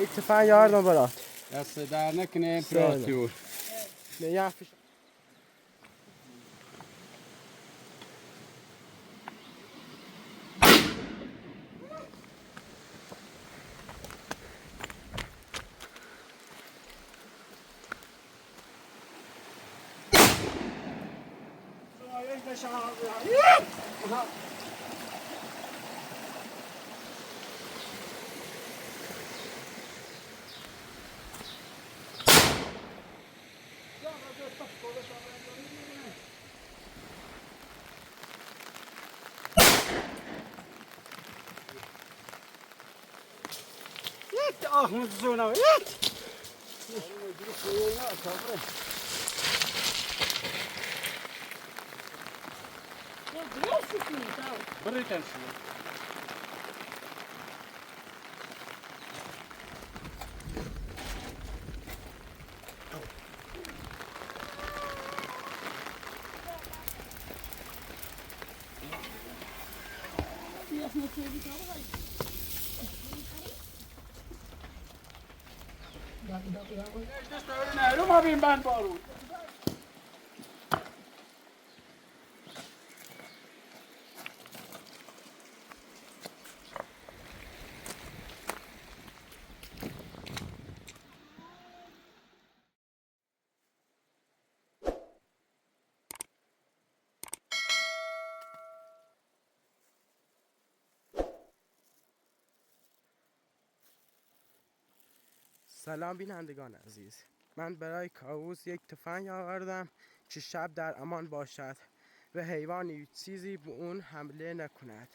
اتفاق yardım برات دست در نکنه امپراتور. نگه فش Ahmet Zona. Bırakın şunu. رو ما بیم بند بارون. سلام بینندگان عزیز، من برای کاووس یک تفنگ آوردم که شب در امان باشد و حیوانی چیزی به اون حمله نکند.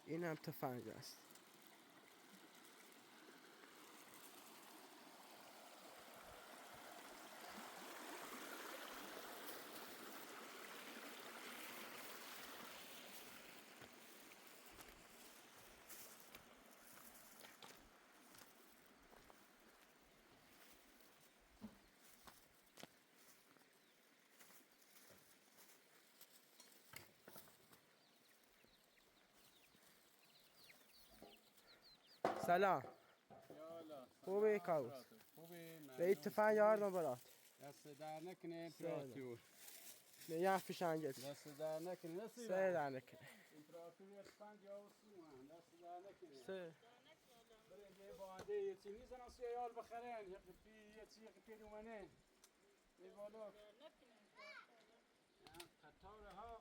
این هم تفنگ است. سلام. خوبه کاووس؟ به تفنگ آوردم برات. دست در نکنه امپراتور. نگه فشنگت. دست در نکنه. سه در نکنه. امپراتور تفنگ آوردم. دست در نکنه. سه. بریم به باده یه چی نیستن از یال بخرن. یه چی پی دومنه. به بالا. قطاره ها.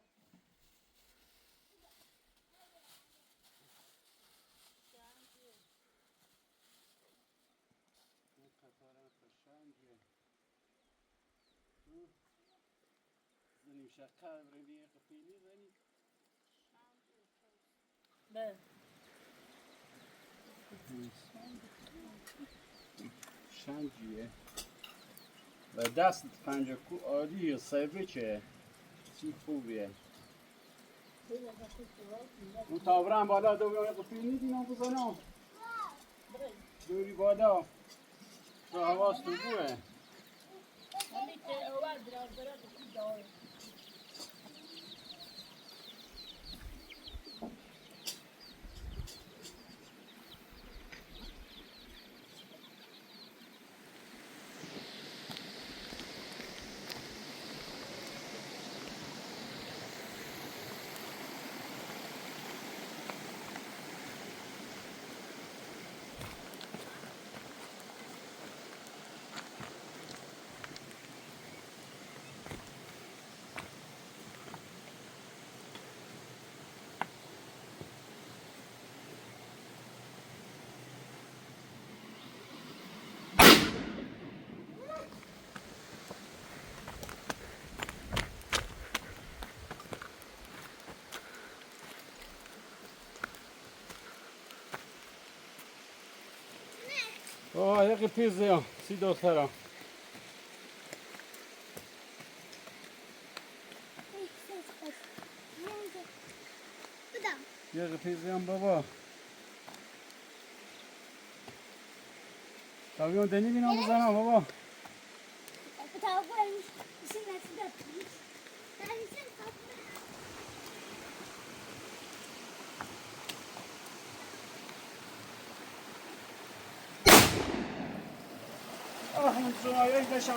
قطاره قشنگه. زنیم شقه بریم قفیلی زنیم. بله. شنجیه و دست پنجه کو عالیه سایبه چه چی خوبیه اون تاورم بالا دوری قفیلی دینا بزنم دوری بالا تو حواس تو بوه یک پیزه سی دخترم یک پیزه هم بابا تاویون دنی بینام بزنم بابا من زوایای داشتم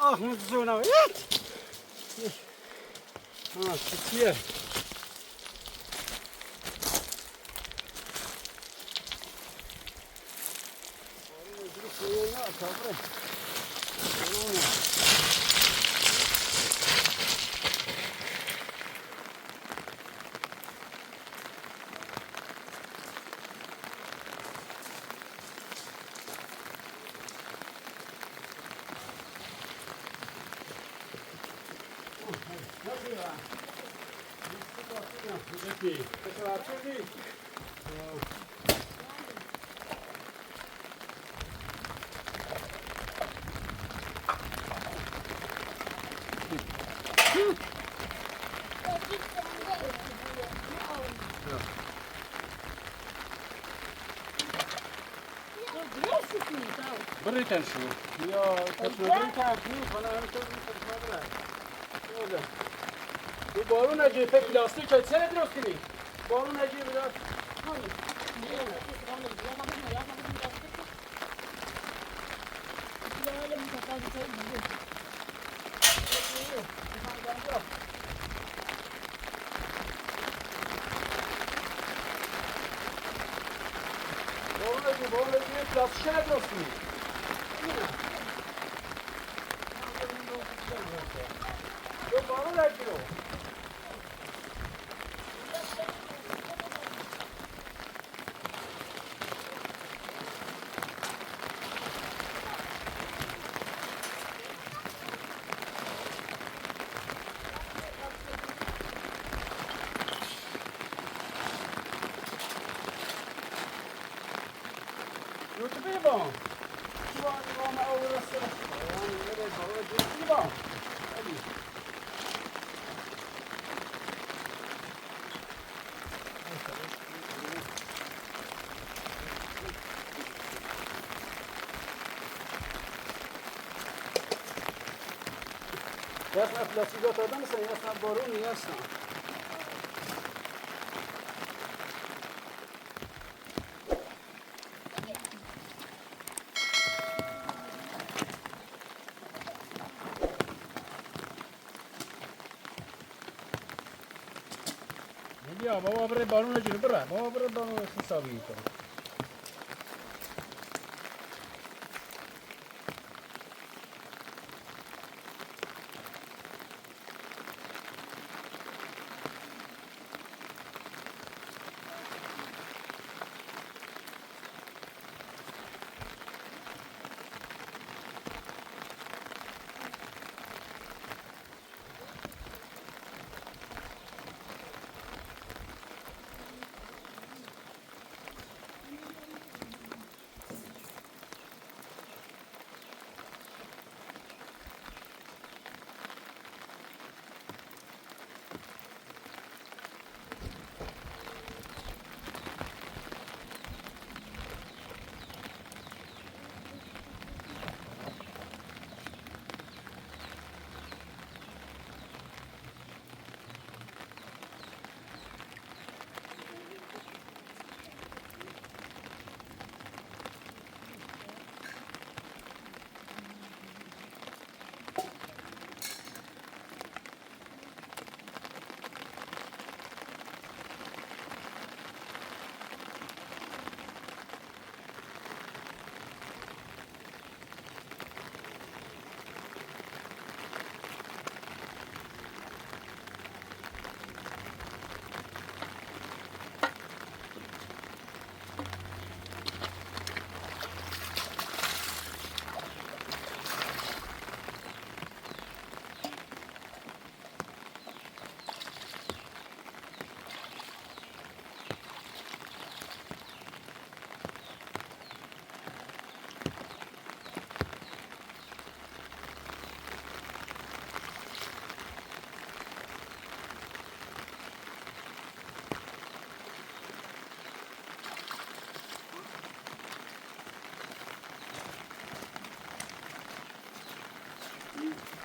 Ach, met zo nou. Ah, zit hier. Berikken zo. Ja, dat is een berikken. Van een تو بارون نجیب فکر پلاستیک چه سر درست کنی؟ بارون نجیب بدار که با اون یه کلاس شد راست کنی تو بارو نگیرو YouTube'ya bak. Şu an ama orası. Yani nereye doğru gidiyor bak. Hadi. Jasna plastik adam mısın? Jasna borun jasna. Ya baba bre balon aja bra. Baba bre balon hisabi itu.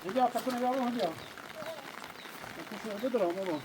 Hadi kapını yavrum hadi ya. Kapını da duralım oğlum.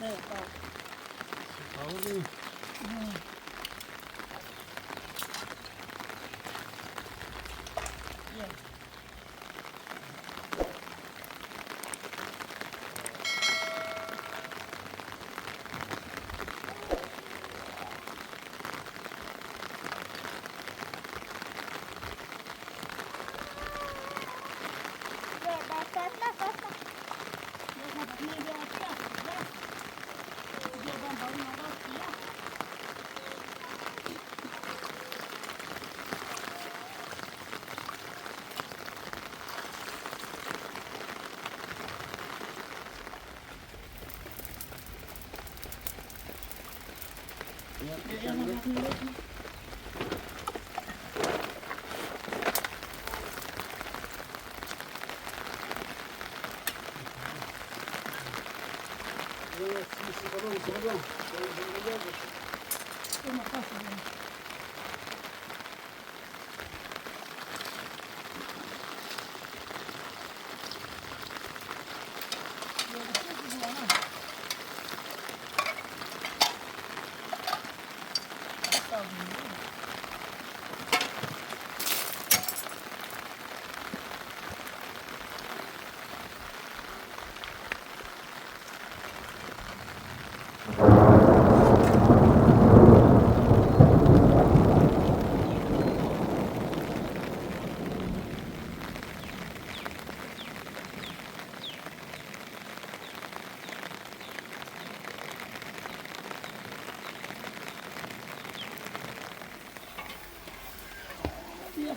Evet, bak. Abi. Yes. Jag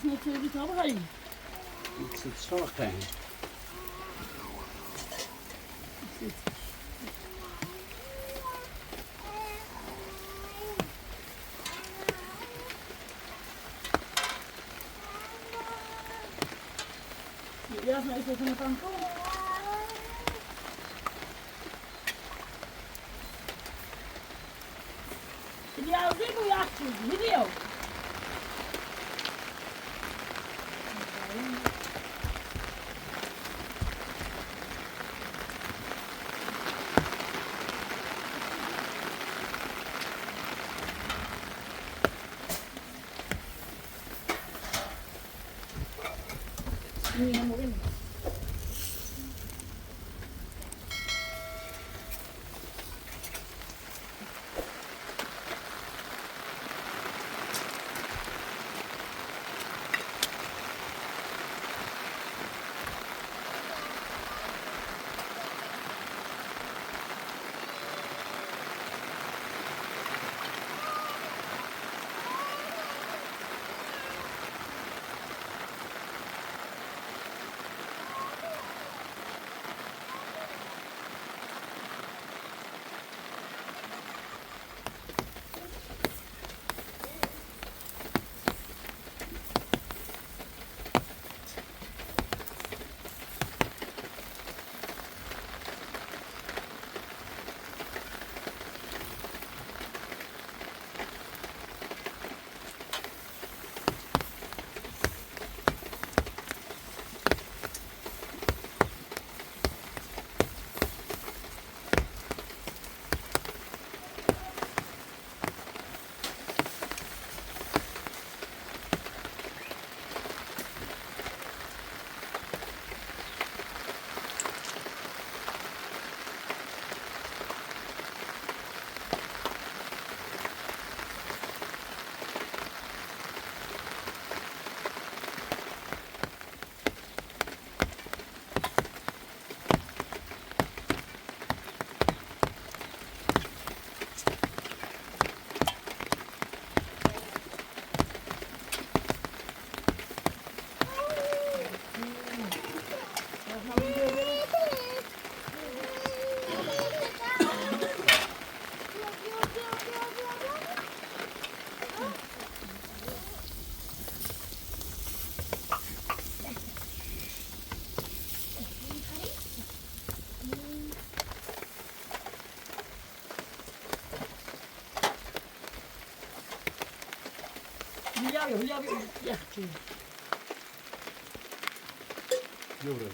ska naturligt ha här. It's so thing. Jag ska inte kunna tanka. Det är aldrig på jakt. Video. Jag vill jätte. Gjorde det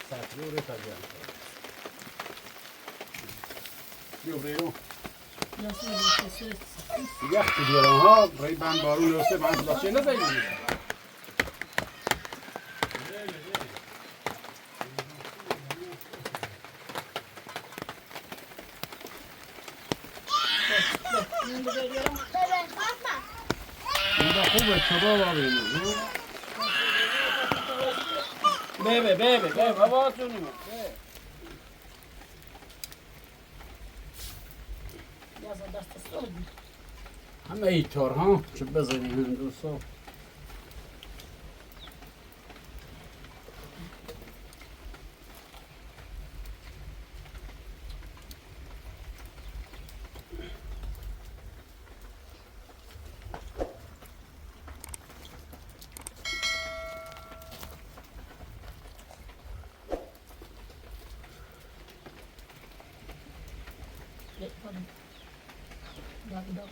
säkert, gjorde det taggant. Gjorde det då. Jag ser det precis. Jättediyorum ha, ben barun löse ben kulaçlarına da yiyorum. Bunda خوبه کباب آبیم. Bebe, baba atıyorsun. Jag dasta stod. همه ایتار ها چه بزنیم هندوسا.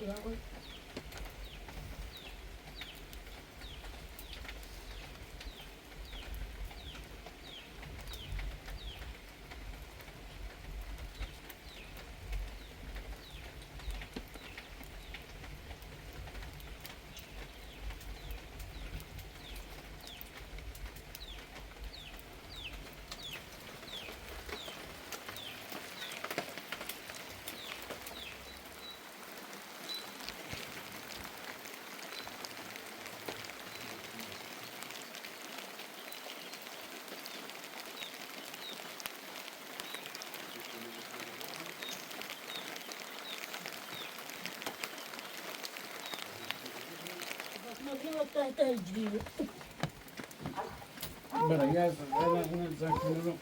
Bırak yazın. Ben zakınırım.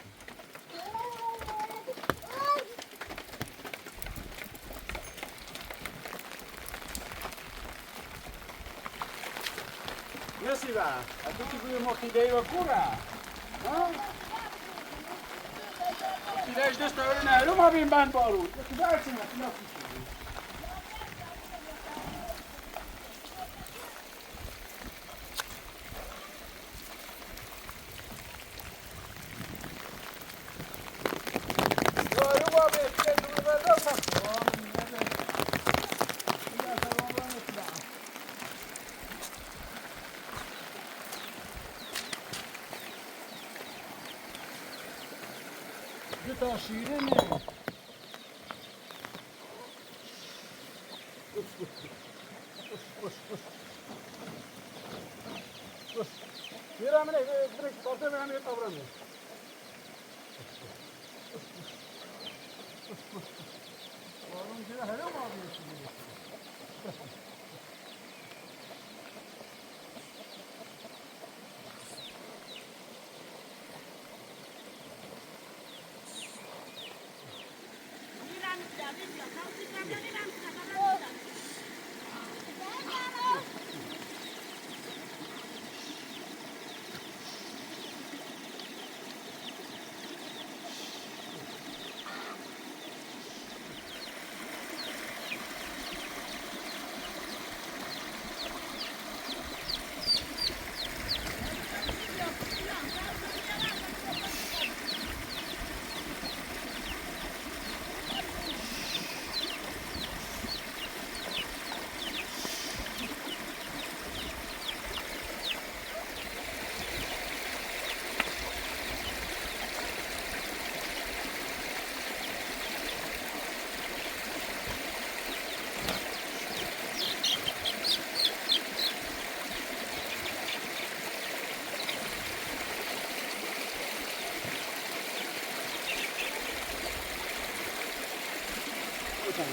Jesi va? A tu ti budemo chidejva kura? Ti daješ da stavili na ruma bim ban baru. Ti daješ na knapi. Ta şiire mi? Bir amele direkt orta bir amele kavramıyor. Oğlum şöyle hele mi alıyorsun?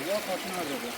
Yok atma dedi.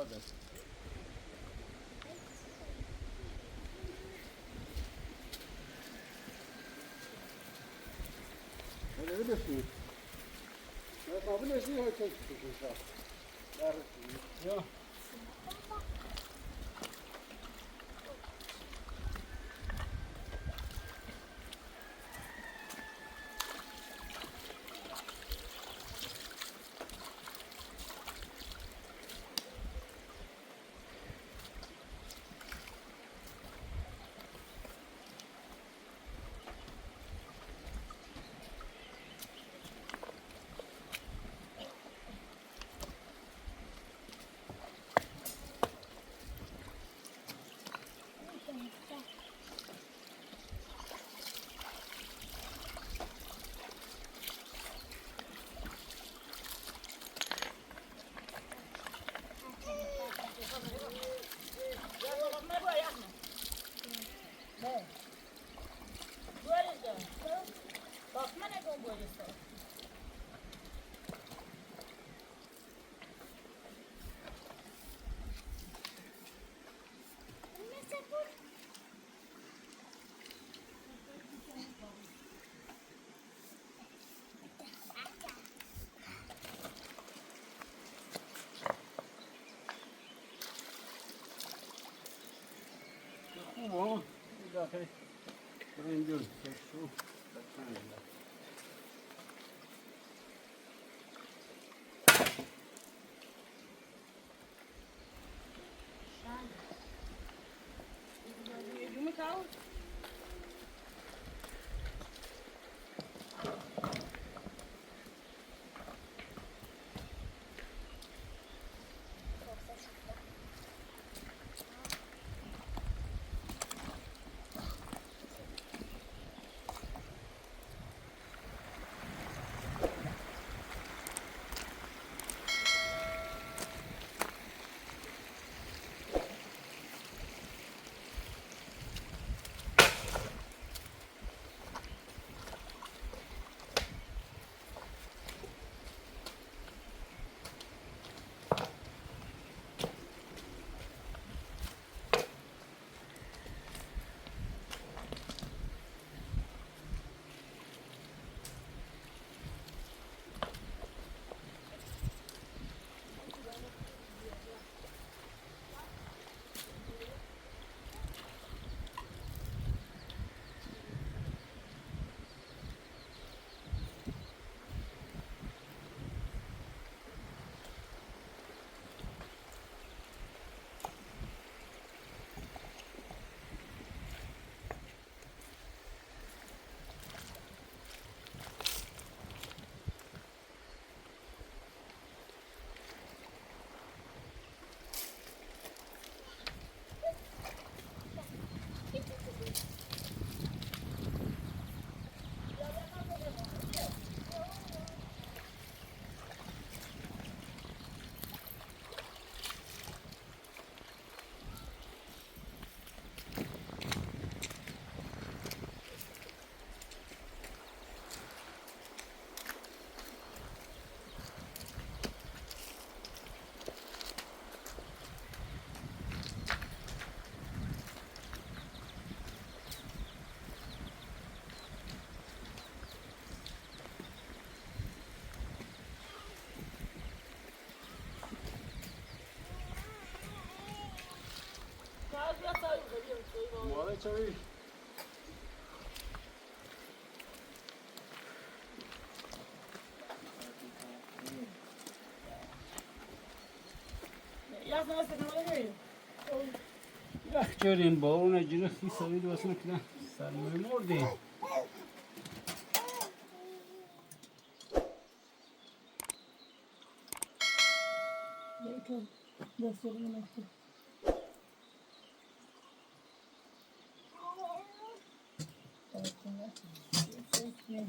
vardır. Öyle biliyorsun. Ya kabul etsin ya çok sıkıntı. Ya. Ama bir dakika. Burayı gör. Şu. Baksana. Yumurta al. Muhabbet çayı. Ya göreyim bağına cırık bir sarıydı basına filan. Sarmıyorum oradayım. Evet.